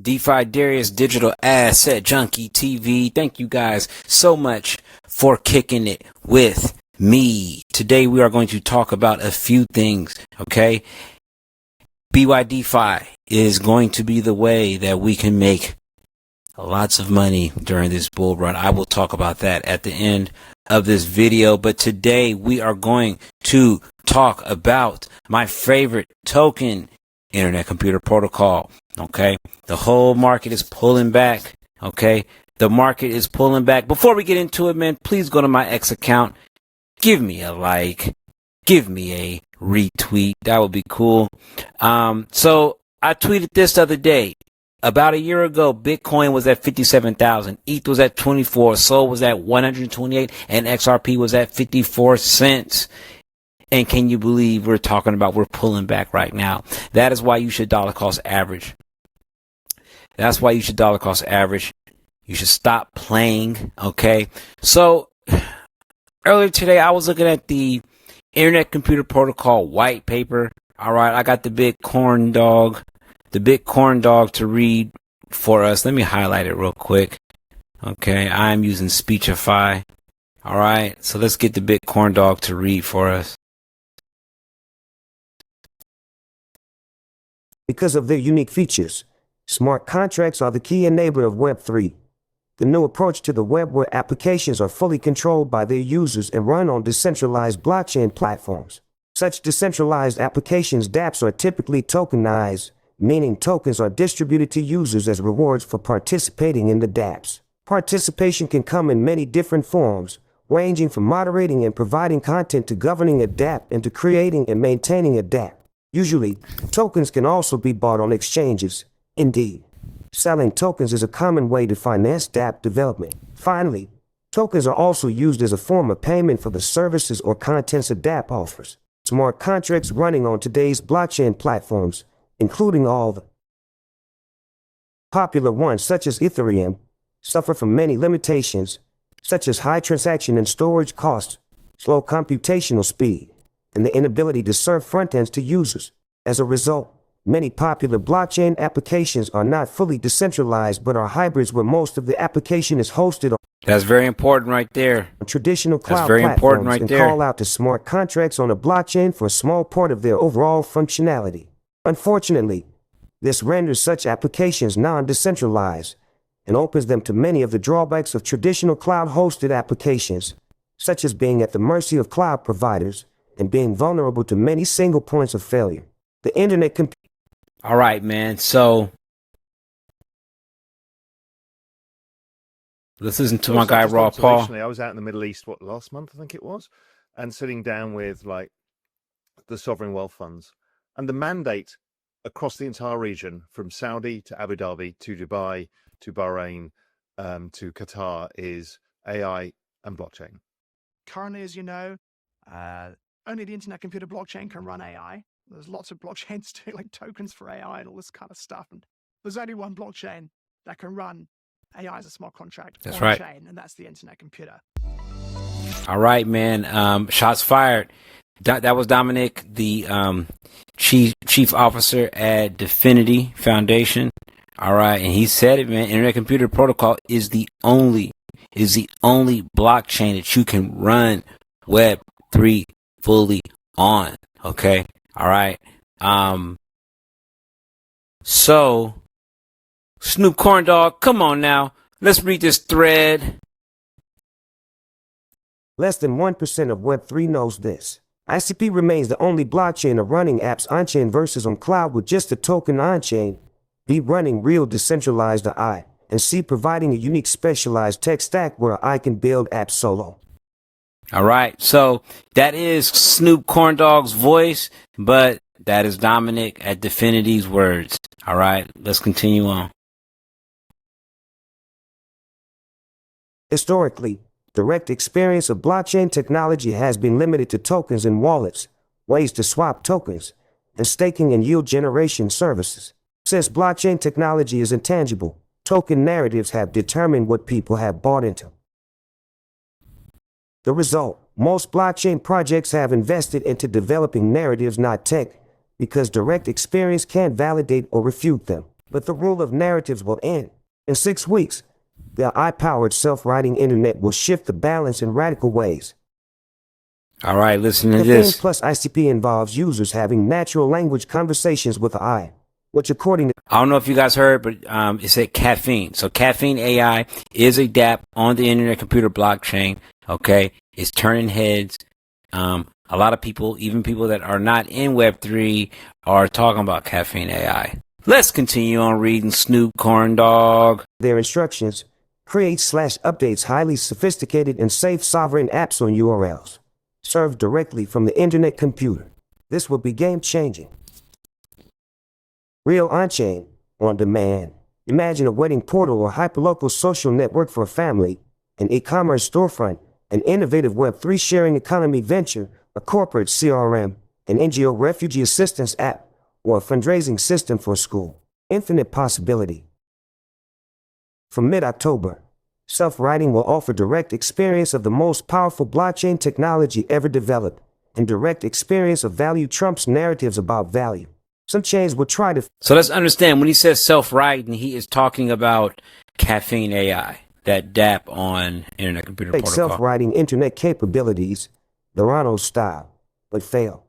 DefiDaryus Digital Asset Junkie TV. Thank you guys so much for kicking it with me. Today we are going to talk about a few things, okay? BYDefi is going to be the way that we can make lots of money during this bull run. I will talk about that at the end of this video, but today we are going to talk about my favorite token, Internet Computer Protocol. Okay, the whole market is pulling back. Okay, the market is pulling back. Before we get into it, man, please go to my X account. Give me a like. Give me a retweet. That would be cool. So I tweeted this the other day. About a year ago, Bitcoin was at 57,000. ETH was at 24. Sol was at 128. And XRP was at 54 cents. And can you believe we're pulling back right now? That is why you should dollar cost average. That's why you should dollar cost average. You should stop playing. Okay. So earlier today, I was looking at the Internet Computer Protocol white paper. All right. I got the big corn dog to read for us. Let me highlight it real quick. Okay. I'm using Speechify. All right. So let's get the big corn dog to read for us. Because of their unique features, smart contracts are the key enabler of Web3, the new approach to the web where applications are fully controlled by their users and run on decentralized blockchain platforms. Such decentralized applications, dApps, are typically tokenized, meaning tokens are distributed to users as rewards for participating in the dApps. Participation can come in many different forms, ranging from moderating and providing content to governing a dApp and to creating and maintaining a dApp. Usually, tokens can also be bought on exchanges. Indeed, selling tokens is a common way to finance dApp development. Finally, tokens are also used as a form of payment for the services or contents a dApp offers. Smart contracts running on today's blockchain platforms, including all the popular ones such as Ethereum, suffer from many limitations, such as high transaction and storage costs, slow computational speed, and the inability to serve front-ends to users. As a result, many popular blockchain applications are not fully decentralized but are hybrids where most of the application is hosted on. That's very important right there. Traditional cloud That's very important right and there. Call out to smart contracts on a blockchain for a small part of their overall functionality. Unfortunately, this renders such applications non-decentralized and opens them to many of the drawbacks of traditional cloud-hosted applications, such as being at the mercy of cloud providers and being vulnerable to many single points of failure. The internet All right, man. So let's listen to my guy Raw Paul. I was out in the Middle East, last month, I think it was, and sitting down with like the sovereign wealth funds, and the mandate across the entire region, from Saudi to Abu Dhabi to Dubai to Bahrain to Qatar, is AI and blockchain. Currently, as you know, only the Internet Computer Blockchain can run AI. There's lots of blockchains doing like tokens for AI and all this kind of stuff. And there's only one blockchain that can run AI as a smart contract That's on right. chain, and that's the Internet Computer. All right, man. Shots fired. That was Dominic, the chief officer at DefiDaryus Foundation. All right, and he said it, man. Internet Computer Protocol is the only blockchain that you can run Web3 fully on. Okay. All right. So Snoop Corn Dog, come on now. Let's read this thread. Less than 1% of Web3 knows this. ICP remains the only blockchain of running apps on-chain versus on cloud with just a token on-chain. B running real decentralized AI, and C providing a unique specialized tech stack where I can build apps solo. All right, so that is Snoop Corn Dog's voice, but that is Dominic at DefiDaryus' words. All right, let's continue on. Historically, direct experience of blockchain technology has been limited to tokens and wallets, ways to swap tokens, and staking and yield generation services. Since blockchain technology is intangible, token narratives have determined what people have bought into. The result, most blockchain projects have invested into developing narratives, not tech, because direct experience can't validate or refute them. But the rule of narratives will end. In 6 weeks, the AI-powered self-writing internet will shift the balance in radical ways. All right, listen to Caffeine this. plus ICP involves users having natural language conversations with AI, which according to I don't know if you guys heard, but it said caffeine. So caffeine AI is a DApp on the internet computer blockchain. Okay, it's turning heads. A lot of people, even people that are not in Web3, are talking about caffeine AI. Let's continue on reading Snoop Corn Dog. their instructions, create/updates highly sophisticated and safe sovereign apps on URLs, served directly from the internet computer. This will be game-changing. Real on-chain, on demand. Imagine a wedding portal or hyperlocal social network for a family, an e-commerce storefront, an innovative Web3 sharing economy venture, a corporate CRM, an NGO refugee assistance app, or a fundraising system for a school. Infinite possibility. From mid-October, self-writing will offer direct experience of the most powerful blockchain technology ever developed, and direct experience of value trumps narratives about value. Some chains will try to So let's understand, when he says self-writing, he is talking about caffeine AI, that DApp on internet computer fake protocol. self-writing internet capabilities, Lorano style, but fail.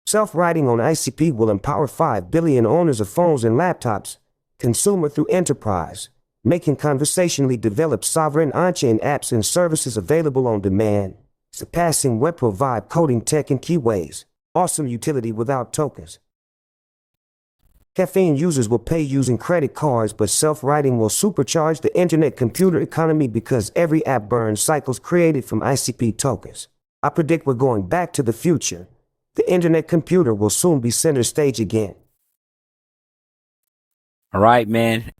Self-writing on ICP will empower 5 billion owners of phones and laptops, consumer through enterprise, making conversationally developed sovereign on-chain apps and services available on demand, surpassing Webpro vibe coding tech in key ways. Awesome utility without tokens. Caffeine users will pay using credit cards, but self-writing will supercharge the internet computer economy because every app burns cycles created from ICP tokens. I predict we're going back to the future. The internet computer will soon be center stage again. All right, man.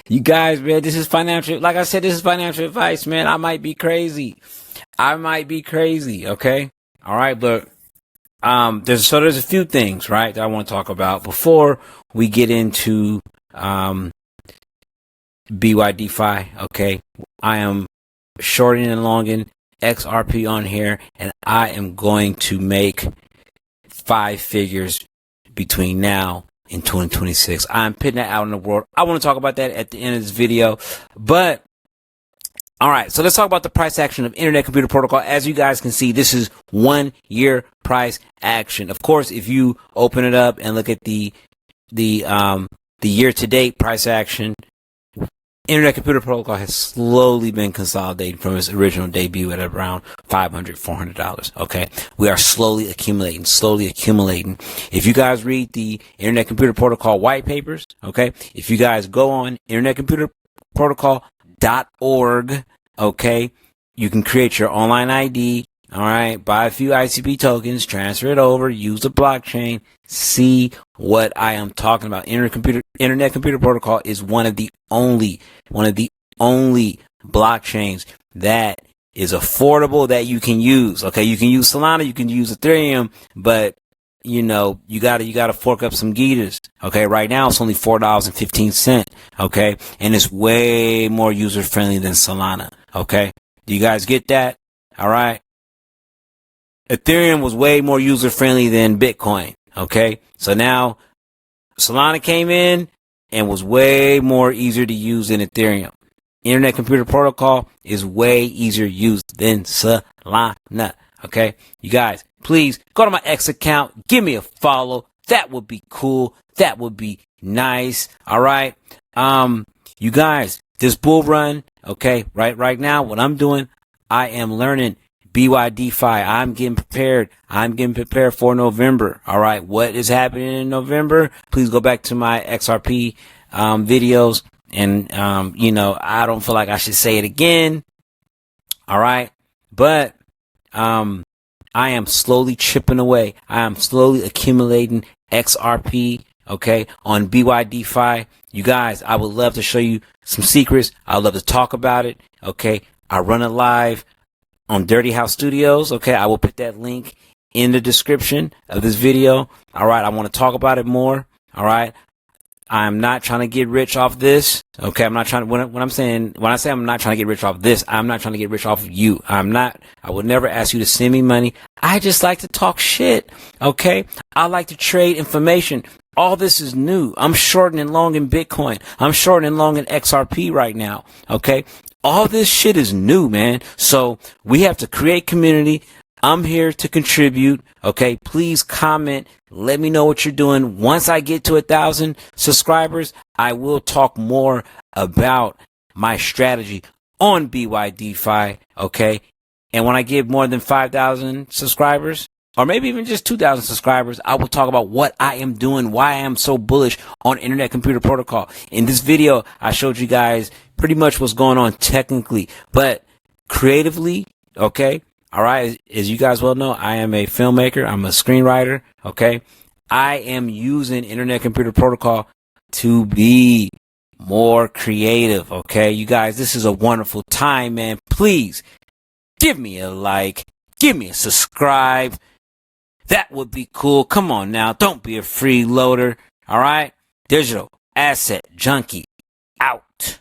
You guys, man, this is financial. Like I said, this is financial advice, man. I might be crazy. Okay. All right, look. There's a few things, right, that I want to talk about before we get into BYDefi. Okay. I am shorting and longing XRP on here, and I am going to make 5 figures between now and 2026. I'm putting that out in the world. I want to talk about that at the end of this video, but all right, so let's talk about the price action of Internet Computer Protocol. As you guys can see, this is 1 year price action. Of course, if you open it up and look at the year to date price action, Internet Computer Protocol has slowly been consolidating from its original debut at around $500, $400. Okay, we are slowly accumulating. If you guys read the Internet Computer Protocol white papers, okay, if you guys go on Internet Computer Protocol.org, okay, you can create your online ID. All right, buy a few ICP tokens, transfer it over, use the blockchain, see what I am talking about. Internet Computer Protocol is one of the only blockchains that is affordable that you can use. Okay, you can use Solana, you can use Ethereum, but you know, you gotta fork up some geeters. Okay, right now it's only $4.15. Okay, and it's way more user friendly than Solana. Okay, do you guys get that? All right. Ethereum was way more user friendly than Bitcoin. Okay, so now Solana came in and was way more easier to use than Ethereum. Internet Computer Protocol is way easier used than Solana. Okay, you guys, please go to my X account, give me a follow. That would be cool. That would be nice. All right. You guys, this bull run, okay, right now, what I'm doing, I am learning BYDefi. I'm getting prepared for November. All right. What is happening in November? Please go back to my XRP videos. And, you know, I don't feel like I should say it again. All right. But I am slowly chipping away. I am slowly accumulating XRP, okay, on BYDefi. You guys, I would love to show you some secrets. I'd love to talk about it, okay. I run it live on Dirty House Studios, okay. I will put that link in the description of this video. All right, I want to talk about it more. All right. I'm not trying to get rich off this. Okay. I'm not trying to, when I say I'm not trying to get rich off this, I'm not trying to get rich off of you. I would never ask you to send me money. I just like to talk shit. Okay. I like to trade information. All this is new. I'm shorting and long in Bitcoin. I'm shorting and long in XRP right now. Okay. All this shit is new, man. So we have to create community. I'm here to contribute. Okay. Please comment. Let me know what you're doing. Once I get to 1,000 subscribers, I will talk more about my strategy on BYDefi. Okay. And when I get more than 5,000 subscribers, or maybe even just 2,000 subscribers, I will talk about what I am doing, why I am so bullish on Internet Computer Protocol. In this video, I showed you guys pretty much what's going on technically, but creatively, okay? All right, as you guys well know, I am a filmmaker. I'm a screenwriter, okay? I am using Internet Computer Protocol to be more creative, okay? You guys, this is a wonderful time, man. Please give me a like, give me a subscribe. That would be cool. Come on now. Don't be a freeloader. All right? Digital Asset Junkie out.